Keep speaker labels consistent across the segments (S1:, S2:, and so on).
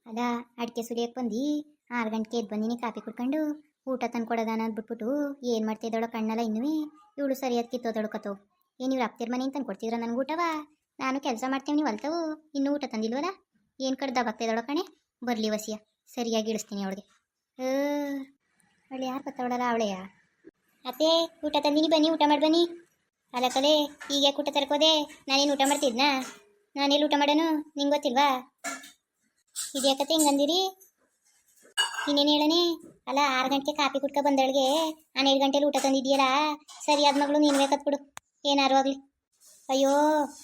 S1: ಅದ ಅಡಿಕೆ ಸುಲಿಯಕ್ಕೆ ಬಂದು 6 ಗಂಟೆಗೆ ಎದ್ದು ಬಂದಿನಿ ಕಾಫಿ ಕುಡ್ಕೊಂಡು ಊಟ ತಂದು ಕೊಡೋದಾನ ಅಂದ್ಬಿಟ್ಬಿಟ್ಟು ಏನು ಮಾಡ್ತಿದ್ದವಳ ಕಣ್ಣಲ್ಲ ಇನ್ನೂ ಇವಳು ಸರಿಯಾದ ಕಿತ್ತೋದೊಳ್ಕತ್ತೋ. ಏನು ಇವ್ರು ಅಪ್ತಿರ ಮನೆ ತಂದು ಕೊಡ್ತಿದ್ರ ನನಗೆ ಊಟವ? ನಾನು ಕೆಲಸ ಮಾಡ್ತೀನಿ ನೀವು ಅಲ್ತವು ಇನ್ನೂ ಊಟ ತಂದಿಲ್ವಲ್ಲ? ಏನು ಕಡ್ದ ಬಾಗ್ತಿದ್ದವಳ ಕಣೆ. ಬರಲಿ ವಸಿಯ ಸರಿಯಾಗಿ ಇಳಿಸ್ತೀನಿ ಅವಳಿಗೆ. ಅವಳು ಯಾರು ಬತ್ತವಳಲ್ಲ ಅವಳೆಯ? ಅತ್ತೆ ಊಟ ತಂದಿನಿ ಬನ್ನಿ ಊಟ ಮಾಡಿ ಬನ್ನಿ. ಅಲ್ಲ ಕಲೆ ಈಗ ಊಟ ತರ್ಕೋದೆ? ನಾನೇನು ಊಟ ಮಾಡ್ತಿದ್ನಾ? ನಾನೆಲ್ಲಿ ಊಟ ಮಾಡೋನು ನಿಂಗೆ ಗೊತ್ತಿಲ್ವಾ? ಇದ್ಯಾಕತ್ತೆ ಹಿಂಗಂದಿರಿ? ಇನ್ನೇನು ಹೇಳನೆ? ಅಲ್ಲ 6 ಗಂಟೆಗೆ ಕಾಫಿ ಕುಡ್ಕೊ ಬಂದಳಿಗೆ 12 ಗಂಟೆಲಿ ಊಟ ತಂದಿದ್ಯಲ್ಲ, ಸರಿಯಾದ ಮಗಳು ನೀನು ಬೇಕತ್ಬಿಡು ಏನಾರು ಆಗಲಿ. ಅಯ್ಯೋ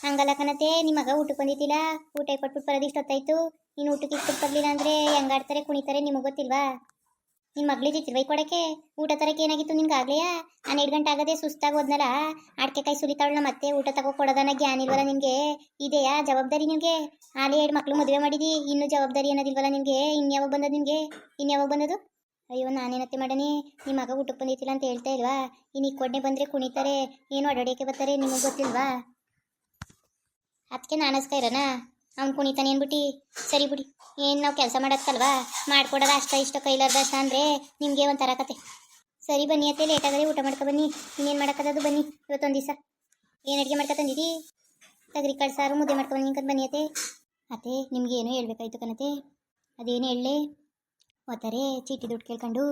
S1: ಹಂಗಲ್ಲ ಕಣತೆ, ನಿಮ್ಮ ಮಗ ಊಟಕ್ಕೆ ಬಂದಿದ್ದಿಲ್ಲ, ಊಟ ಕೊಟ್ಬಿಟ್ಟು ಬರೋದು ಇಷ್ಟೊತ್ತಾಯ್ತು. ನೀನು ಊಟಕ್ಕೆ ಇಟ್ಬಿಟ್ಟು ಬರಲಿಲ್ಲ ಅಂದರೆ ಹೆಂಗಾಡ್ತಾರೆ ಕುಣಿತಾರೆ ನಿಮಗೆ ಗೊತ್ತಿಲ್ವಾ? ನಿಮ್ಮ ಮಗಳಿದ್ದಿತ್ತು ಬೈ ಕೊಡೋಕ್ಕೆ ಊಟ ತರಕ್ಕೆ ಏನಾಗಿತ್ತು ನಿನ್ಗೆ ಆಗ್ಲೆಯಾ? 12 ಗಂಟೆ ಆಗದೆ ಸುಸ್ತಾಗಿ ಹೋದ್ನಲ್ಲ, ಅಡಿಕೆ ಕಾಯಿ ಸುಲಿತಾವಳನ್ನ ಮತ್ತೆ ಊಟ ತಗೋ ಕೊಡೋದನ್ನ ಜ್ಞಾನ ಇಲ್ವಲ್ಲ ನಿಮಗೆ? ಇದೆಯಾ ಜವಾಬ್ದಾರಿ ನಿಮಗೆ? ಆಲೇ 2 ಮಕ್ಳು ಮದುವೆ ಮಾಡಿದಿ, ಇನ್ನೂ ಜವಾಬ್ದಾರಿ ಅನ್ನೋದಿಲ್ವಲ್ಲ ನಿಮಗೆ? ಇನ್ಯಾವಾಗ ಬಂದದು ನಿಮಗೆ? ಇನ್ಯಾವಾಗ ಬಂದದು? ಅಯ್ಯೋ ನಾನೇನತ್ತೆ ಮಾಡನಿ, ನಿಮ್ಮ ಮಗ ಊಟಕ್ಕೆ ಬಂದಿತ್ತಿಲ್ಲ ಅಂತ ಹೇಳ್ತಾ ಇಲ್ವಾ? ಇನ್ನು ಈ ಕೊಡ್ನೆ ಬಂದರೆ ಕುಣಿತಾರೆ, ಏನು ಅಡೋಡಿಯಕ್ಕೆ ಬರ್ತಾರೆ ನಿಮಗೆ ಗೊತ್ತಿಲ್ವಾ? ಅದಕ್ಕೆ ನಾನಸ್ಕ ಇರೋಣ ಅವ್ನು ಕುಣಿತಾನೆ ಅಂದ್ಬಿಟ್ಟು. ಸರಿ ಬಿಡಿ, ಏನು ನಾವು ಕೆಲಸ ಮಾಡೋಕ್ಕಲ್ವಾ ಮಾಡ್ಕೊಡೋದ ಅಷ್ಟ ಇಷ್ಟ ಕೈಲಾರ್ದ ಅಷ್ಟ ಅಂದರೆ ನಿಮಗೆ ಒಂಥರ ಕತೆ. ಸರಿ ಬನ್ನಿ ಅತ್ತೆ, ಲೇಟಾಗದೆ ಊಟ ಮಾಡ್ಕೊ ಬನ್ನಿ. ಇನ್ನೇನು ಮಾಡೋಕ್ಕದು ಬನ್ನಿ. ಇವತ್ತೊಂದು ದಿವಸ ಏನು ಅಡುಗೆ ಮಾಡ್ಕೊ ತಂದಿದ್ದೀ? ತಗರಿ ಕಾಳು ಸಾರು ಮುದ್ದೆ ಮಾಡ್ಕೊ ಬನ್ನಿ ಬನ್ನಿ ಅತ್ತೆ. ಅತ್ತೆ ನಿಮ್ಗೆ ಏನೋ ಹೇಳ್ಬೇಕಾಯ್ತು ಕಣತೆ. ಅದೇನು ಹೇಳಲೆ? ಓದ್ತಾರೆ ಚೀಟಿ ದುಡ್ಡು ಕೇಳ್ಕೊಂಡು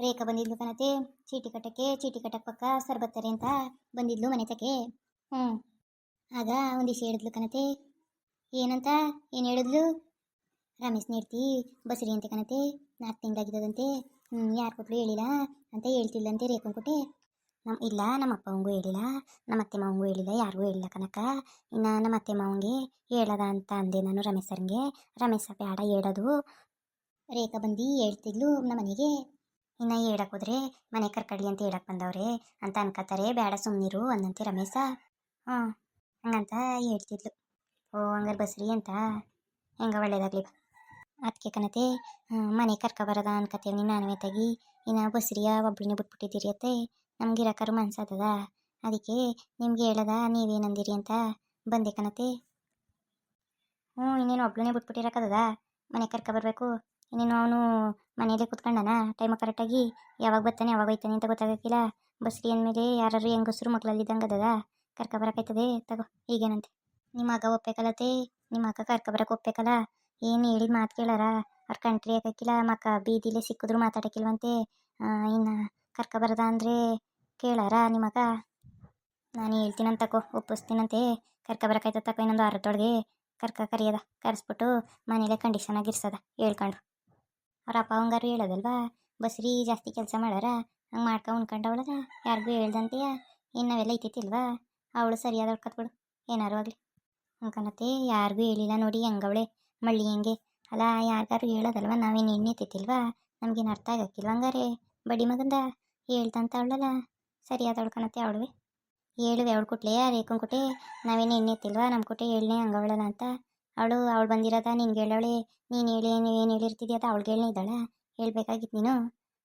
S1: ರೇಖಾ ಬಂದಿದ್ಲು ಕಣತೆ. ಚೀಟಿ ಕಟ್ಟಕ್ಕೆ ಪಕ್ಕ ಸರ್ ಬರ್ತಾರೆ ಅಂತ ಬಂದಿದ್ಲು ಮನೆ ತಕ್ಕೆ. ಆಗ ಒಂದಿಷ್ಟು ಹೇಳಿದ್ಲು ಕಣತೆ. ಏನಂತ ಏನು ಹೇಳಿದ್ಲು? ರಮೇಶ್ ನೀಡ್ತಿ ಬಸರಿ ಅಂತೆ ಕಣತೆ, 4 ತಿಂಗಳಾಗಿದ್ದದಂತೆ. ಯಾರು ಕೊಟ್ಟಲು ಹೇಳಿಲ್ಲ ಅಂತ ಹೇಳ್ತಿಲ್ಲಂತೆ ರೇಖನ್ ಕೊಟ್ಟೆ. ಇಲ್ಲ ನಮ್ಮ ಅಪ್ಪ ಅವಂಗೂ ಹೇಳಿಲ್ಲ, ನಮ್ಮ ಅತ್ತೆ ಮಾವಂಗೂ ಹೇಳಿಲ್ಲ, ಯಾರಿಗೂ ಹೇಳಿಲ್ಲ ಕನಕ. ಇನ್ನು ನಮ್ಮ ಅತ್ತೆ ಮಾವಂಗೆ ಹೇಳದ ಅಂತ ಅಂದೆ ನಾನು ರಮೇಶ್ ಸರ್ಗೆ. ರಮೇಶ ಬೇಡ ಹೇಳೋದು, ರೇಖಾ ಬಂದು ಹೇಳ್ತಿದ್ಲು ನಮ್ಮ ಮನೆಗೆ. ಇನ್ನು ಹೇಳಕ್ಕೆ ಹೋದ್ರೆ ಮನೆ ಕರ್ಕಡಿ ಅಂತ ಹೇಳಕ್ಕೆ ಬಂದವ್ರೆ ಅಂತ ಅನ್ಕೋತಾರೆ, ಬೇಡ ಸುಮ್ಮನಿರು ಅನ್ನಂತೆ ರಮೇಶ. ಹಂಗಂತ ಹೇಳ್ತಿದ್ಲು. ಓ ಹಂಗಾರೆ ಬಸ್ರಿ ಅಂತ, ಹೆಂಗ ಒಳ್ಳೇದಾಗ್ಲಿ. ಅದಕ್ಕೆ ಕಣತೆ ಮನೆ ಕರ್ಕೊಬರದ ಅನ್ಕತೀವಿ ನಾನು ತೆಗಿ. ಇನ್ನು ಬಸ್ರಿಯ ಒಬ್ಬಳನ್ನೇ ಬಿಟ್ಬಿಟ್ಟಿದ್ದೀರಿ ಅತ್ತೆ, ನಮ್ಗೆ ಇರಕ್ಕಾರು ಮನ್ಸದ. ಅದಕ್ಕೆ ನಿಮ್ಗೆ ಹೇಳದ ನೀವೇನಂದಿರಿ ಅಂತ ಬಂದೆ ಕಣತೆ. ಇನ್ನೇನು ಒಬ್ಬಳನ್ನೇ ಬಿಟ್ಬಿಟ್ಟಿರಕ್ಕದ, ಮನೆ ಕರ್ಕೊಬರ್ಬೇಕು. ಇನ್ನೇನು ಅವನು ಮನೇಲಿ ಕುತ್ಕೊಂಡನ ಟೈಮ್ ಕರೆಕ್ಟಾಗಿ ಯಾವಾಗ ಬರ್ತಾನೆ ಯಾವಾಗ ಹೋಯ್ತಾನೆ ಅಂತ ಗೊತ್ತಾಗಕ್ಕಿಲ್ಲ. ಬಸ್ರಿ ಅಂದಮೇಲೆ ಯಾರು ಹೆಂಗಸರು ಮಕ್ಳಲ್ಲಿದ್ದಂಗದ, ಕರ್ಕೊಬರಕಾಯ್ತದೆ ತಗೋ ಈಗೇನಂತೆ. ನಿಮ್ಮ ಮಗ ಒಪ್ಪಬೇಕಲ್ಲತ್ತೆ, ನಿಮ್ಮ ಮಗ ಕರ್ಕೊಬರಕ್ಕೆ ಒಪ್ಪಬೇಕಲ್ಲ. ಏನು ಹೇಳಿದ ಮಾತು ಕೇಳಾರ? ಅವ್ರ ಕಂಟ್ರಿ ಹಾಕಕ್ಕಿಲ್ಲ, ಮಕ್ಕ ಬೀದಿಲೇ ಸಿಕ್ಕಿದ್ರು ಮಾತಾಡೋಕ್ಕಿಲ್ವಂತೆ. ಇನ್ನು ಕರ್ಕೊಬರದ ಅಂದರೆ ಕೇಳಾರ ನಿಮ್ಮ ಮಗ? ನಾನು ಹೇಳ್ತೀನಂತಕೋ, ಒಪ್ಪಿಸ್ತೀನಂತೆ. ಕರ್ಕೊಬರಕಾಯ್ತದ ತಕೋ, ಇನ್ನೊಂದು ವಾರದೊಳಗೆ ಕರಿಯದ, ಕರೆಸ್ಬಿಟ್ಟು ಮನೇಲೆ ಕಂಡೀಷನ್ ಆಗಿರ್ಸದ ಹೇಳ್ಕೊಂಡು. ಅವ್ರ ಅಪ್ಪ ಅವಂಗಾರು ಹೇಳೋದಲ್ವಾ, ಬಸ್ರಿ ಜಾಸ್ತಿ ಕೆಲಸ ಮಾಡಾರ ಹಂಗೆ ಮಾಡ್ಕೊ ಉಣ್ಕೊಂಡವಳದ, ಯಾರಿಗೂ ಹೇಳ್ದಂತೆಯ. ಇನ್ನು ನಾವೆಲ್ಲ ಐತಿಲ್ವಾ, ಅವಳು ಸರಿಯಾದ ಹೊಡ್ಕತ್ಬಿಡು ಏನಾರು ಆಗಲಿ ಅನ್ಕನತ್ತೆ. ಯಾರಿಗೂ ಹೇಳಿಲ್ಲ ನೋಡಿ ಹೆಂಗವಳೆ ಮಳ್ಳಿ ಹೆಂಗೆ. ಅಲ್ಲ ಯಾರಿಗಾರು ಹೇಳೋದಲ್ವ, ನಾವೇನು ಎಣ್ಣೆ ಎತ್ತಿಲ್ವಾ? ನಮಗೇನು ಅರ್ಥ ಆಗಕ್ಕಿಲ್ವ ಹಂಗಾರೆ? ಬಡಿ ಮಗಂದ ಹೇಳ್ತಂತ ಅವಳಲ್ಲ, ಸರಿಯಾದ ಹೊಡ್ಕನತ್ತೆ ಅವಳುವೆ. ಹೇಳುವೆ ಅವಳು ಕೊಟ್ಲೆ ರೇಖನ್ ಕೊಟ್ಟೆ, ನಾವೇನು ಎಣ್ಣೆ ಎತ್ತಿಲ್ವಾ ನಮ್ಮ ಕೊಟ್ಟೆ ಹೇಳನೆ ಹಂಗವಳಲ್ಲ ಅಂತ. ಅವಳು ಬಂದಿರೋದ ನಿನ್ಗೆ ಹೇಳವಳೆ, ನೀನು ಹೇಳಿ ಏನು ಹೇಳಿರ್ತಿದ್ಯದ ಅವಳಿಗೆ ಹೇಳನೇ ಇದ್ದಾಳ. ಹೇಳ್ಬೇಕಾಗಿತ್ತು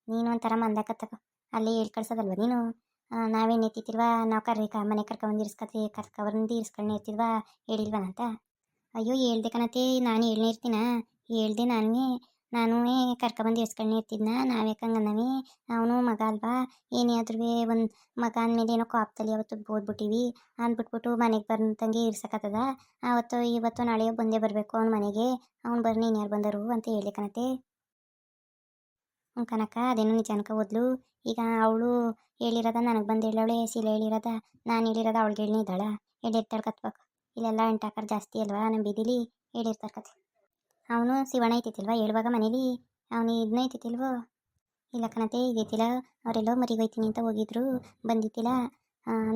S1: ನೀನು ಒಂಥರ ಮಂದಕತ್ತಕ ಅಲ್ಲೇ ಹೇಳಿ ಕಳ್ಸೋದಲ್ವ ನೀನು. ನಾವೇನು ಎತ್ತಿತ್ತಿಲ್ವಾ, ನಾವು ಮನೆ ಕರ್ಕೊಬಂದು ಇರಿಸ್ಕೊಂಡೇ ಇರ್ತಿಲ್ವಾ ಹೇಳಿಲ್ವನಂತ. ಅಯ್ಯೋ ಹೇಳ್ದೆ ಕಣತೆ, ನಾನು ಹೇಳನೇ ಇರ್ತೀನ? ಹೇಳ್ದೆ ನಾನು ಕರ್ಕೊಬಂದು ಇರಿಸ್ಕೊಂಡೇ ಇರ್ತಿದ್ನ. ನಾವ್ಯಾಕೆ ಹಂಗನ್ನವಿ? ಅವನು ಮಗ ಅಲ್ವಾ, ಏನೇ ಆದ್ರೂ ಒಂದು ಮಗ ಅಂದಮೇಲೆ ಏನೋ ಕಾಪ್ತಲ್ಲಿ ಅವತ್ತು ಓದ್ಬಿಟ್ಟಿವಿ ಅಂದ್ಬಿಟ್ಬಿಟ್ಟು ಮನೆಗೆ ಬಂದಂಗೆ ಇರ್ಸಕ್ಕತ್ತದ. ಆವತ್ತು ಇವತ್ತು ನಾಳೆಯೋ ಬಂದೇ ಬರಬೇಕು ಅವ್ನ ಮನೆಗೆ. ಅವ್ನು ಬರ್ನಿ ಇನ್ಯಾರು ಬಂದರು ಅಂತ ಹೇಳಿ ಕಣತೆ. ಕನಕ ಅದೇನು ನಿಜ ಅನ್ಕ ಓದ್ಲು. ಈಗ ಅವಳು ಹೇಳಿರೋದ ನನಗೆ ಬಂದು ಹೇಳವಳೆ, ಸೀಲೆ ಹೇಳಿರೋದ ನಾನು ಹೇಳಿರೋದ ಅವಳಿಗೆ ಹೇಳನೇ ಇದ್ದಾಳ. ಹೇಳಿರ್ತಾಳೆ ಕತ್ಬೇಕು. ಇಲ್ಲೆಲ್ಲ ಎಂಟಾಕರ್ ಜಾಸ್ತಿ ಅಲ್ವಾ ನಮ್ಮ ಬೀದಿಲಿ, ಹೇಳಿರ್ತಾರೆ ಕತೆ. ಅವನು ಶಿವಣ್ಣ ಐತಿಲ್ವ ಹೇಳುವಾಗ ಮನೇಲಿ, ಅವನು ಇದನ್ನ ಐತಿಲ್ವೋ? ಇಲ್ಲ ಕಣತೆ ಇದೈತಿಲ್ಲ, ಅವರೆಲ್ಲೋ ಮರಿಗೆ ಹೋಯ್ತೀನಿ ಅಂತ ಹೋಗಿದ್ರು, ಬಂದಿತ್ತಿಲ್ಲ.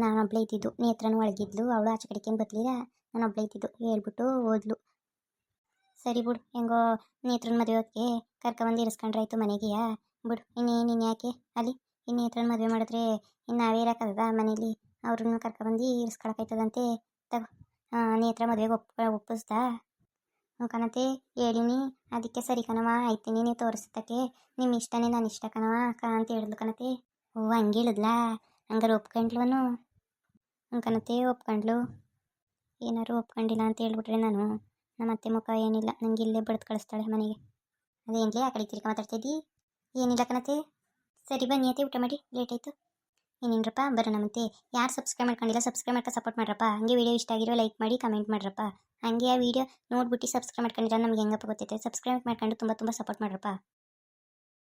S1: ನಾನು ಒಬ್ಳೆ ಇದ್ದಿದ್ದು, ನೇತ್ರನೂ ಒಳಗಿದ್ಲು, ಅವಳು ಆಚೆ ಕಡೆಗೇನು ಬರಲಿಲ್ಲ, ನಾನು ಒಬ್ಳೆ ಇದ್ದಿದ್ದು ಹೇಳ್ಬಿಟ್ಟು ಓದ್ಲು. ಸರಿ ಬಿಡು, ಹೆಂಗೋ ನೇತ್ರನ ಮದುವೆ ಹೊತ್ತಿಗೆ ಕರ್ಕೊಬಂದು ಇರಿಸ್ಕೊಂಡ್ರಾಯ್ತು ಮನೆಗೆಯ ಬಿಡು. ಇನ್ನೇನು ಯಾಕೆ ಅಲ್ಲಿ ಇನ್ನು ನೇತ್ರನ ಮದುವೆ ಮಾಡಿದ್ರೆ ಇನ್ನು ನಾವೇ ಇರೋಕ್ಕದ ಮನೇಲಿ, ಅವ್ರನ್ನ ಕರ್ಕೊಬಂದು ಇರಿಸ್ಕೊಳಕಾಯ್ತದಂತೆ ತಗೋ. ನೇತ್ರ ಮದುವೆಗೆ ಒಪ್ಪಿಸ್ದಾ? ಕಣತೆ ಹೇಳಿನಿ, ಅದಕ್ಕೆ ಸರಿ ಕಣವ ಆಯ್ತೀನಿ, ನೀವು ತೋರಿಸ್ತಕ್ಕೆ ನಿಮ್ಮ ಇಷ್ಟನೇ ನಾನು ಇಷ್ಟ ಕಣವ ಅಂತ ಹೇಳಿದ್ಲು ಕಣತೆ. ಓ ಹಂಗೆ ಹೇಳಿದ್ಲಾ? ಹಂಗಾರೆ ಒಪ್ಕೊಂಡ್ಲವನು? ಕಣತೆ ಒಪ್ಕೊಂಡ್ಲು. ಏನಾರು ಒಪ್ಕೊಂಡಿಲ್ಲ ಅಂತ ಹೇಳ್ಬಿಟ್ರೆ ನಾನು ನಮ್ಮ ಅತ್ತೆ ಮುಖ ಏನಿಲ್ಲ ನಂಗೆ ಇಲ್ಲೇ ಬಡ್ದು ಕಳಿಸ್ತಾಳೆ ಮನೆಗೆ. ಅದೇನ್ಲೇ ಆ ಕಡೆ ತಿರ್ಕ ಮಾತಾಡ್ತಿದ್ದಿ? ಏನಿಲ್ಲ ಕಣತೆ. ಸರಿ ಬನ್ನಿ ಅತ್ತೆ, ಊಟ ಮಾಡಿ, ಲೇಟ್ ಆಯಿತು. ಇನ್ನೇನ್ರಪ್ಪ ಬರೋಣ ಮತ್ತೆ. ಯಾರು ಸಬ್ಸ್ಕ್ರೈಬ್ ಮಾಡ್ಕೊಂಡಿಲ್ಲ ಸಬ್ಸ್ಕ್ರೈಬ್ ಮಾಡ್ಕೊಂಡು ಸಪೋರ್ಟ್ ಮಾಡ್ರಪ್ಪ. ಹಂಗೆ ವೀಡಿಯೋ ಇಷ್ಟ ಆಗಿರೋ ಲೈಕ್ ಮಾಡಿ ಕಮೆಂಟ್ ಮಾಡ್ರಪ್ಪ. ಹಂಗೆ ಆ ವೀಡಿಯೋ ನೋಡ್ಬಿಟ್ಟು ಸಬ್ಸ್ಕ್ರೈಬ್ ಮಾಡ್ಕೊಂಡಿರೋ ನಮ್ಗೆ ಹೆಂಗಪ್ಪ ಗೊತ್ತೈತೆ. ಸಬ್ಸ್ಕ್ರೈಬ್ ಮಾಡ್ಕೊಂಡು ತುಂಬ ತುಂಬ ಸಪೋರ್ಟ್ ಮಾಡ್ರಪ್ಪ.